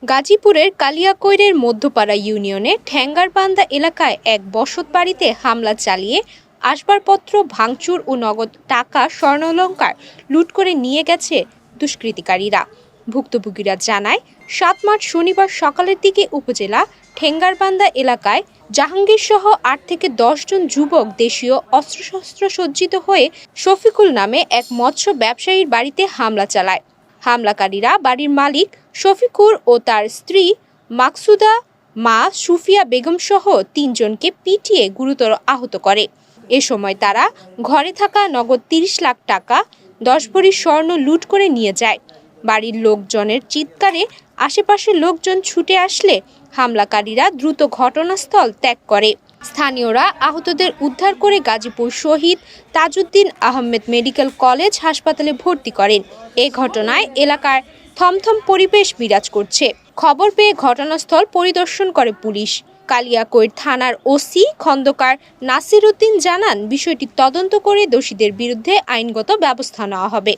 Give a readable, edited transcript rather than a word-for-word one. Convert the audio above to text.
গাজীপুরের কালিয়াকৈরের মধ্যপাড়া ইউনিয়নে ঠেঙ্গারবান্ধা এলাকায় এক বসত বাড়িতে হামলা চালিয়ে আসবাবপত্র ভাঙচুর ও নগদ টাকা স্বর্ণালংকার লুট করে নিয়ে গেছে দুষ্কৃতিকারীরা। ভুক্তভোগীরা জানায়, ৭ মার্চ শনিবার সকালের দিকে উপজেলা ঠেঙ্গারবান্ধা এলাকায় জাহাঙ্গীর সহ ৮ থেকে ১০ জন যুবক দেশীয় অস্ত্রশস্ত্র সজ্জিত হয়ে শফিকুল নামে এক মৎস্য ব্যবসায়ীর বাড়িতে হামলা চালায়। হামলাকারীরা বাড়ির মালিক শফিকুর ও তার স্ত্রী মাকসুদা মা সুফিয়া বেগম সহ ৩ জনকে পিটিয়ে গুরুতর আহত করে। এ সময় তারা ঘরে থাকা নগদ ৩০ লাখ টাকা, ১০ ভরি স্বর্ণ লুট করে নিয়ে যায়। বাড়ির লোকজনের চিৎকারে আশেপাশের লোকজন ছুটে আসলে হামলাকারীরা দ্রুত ঘটনাস্থল ত্যাগ করে। স্থানীয়রা আহতদের উদ্ধার করে গাজীপুর শহীদ তাজউদ্দিন আহমেদ মেডিকেল কলেজ হাসপাতালে ভর্তি করেন। এ ঘটনায় এলাকার থমথম পরিবেশ বিরাজ করছে। খবর পেয়ে ঘটনাস্থল পরিদর্শন করে পুলিশ। কালিয়াকৈর থানার ওসি খন্দকার নাসির উদ্দিন জানান, বিষয়টি তদন্ত করে দোষীদের বিরুদ্ধে আইনগত ব্যবস্থা নেওয়া হবে।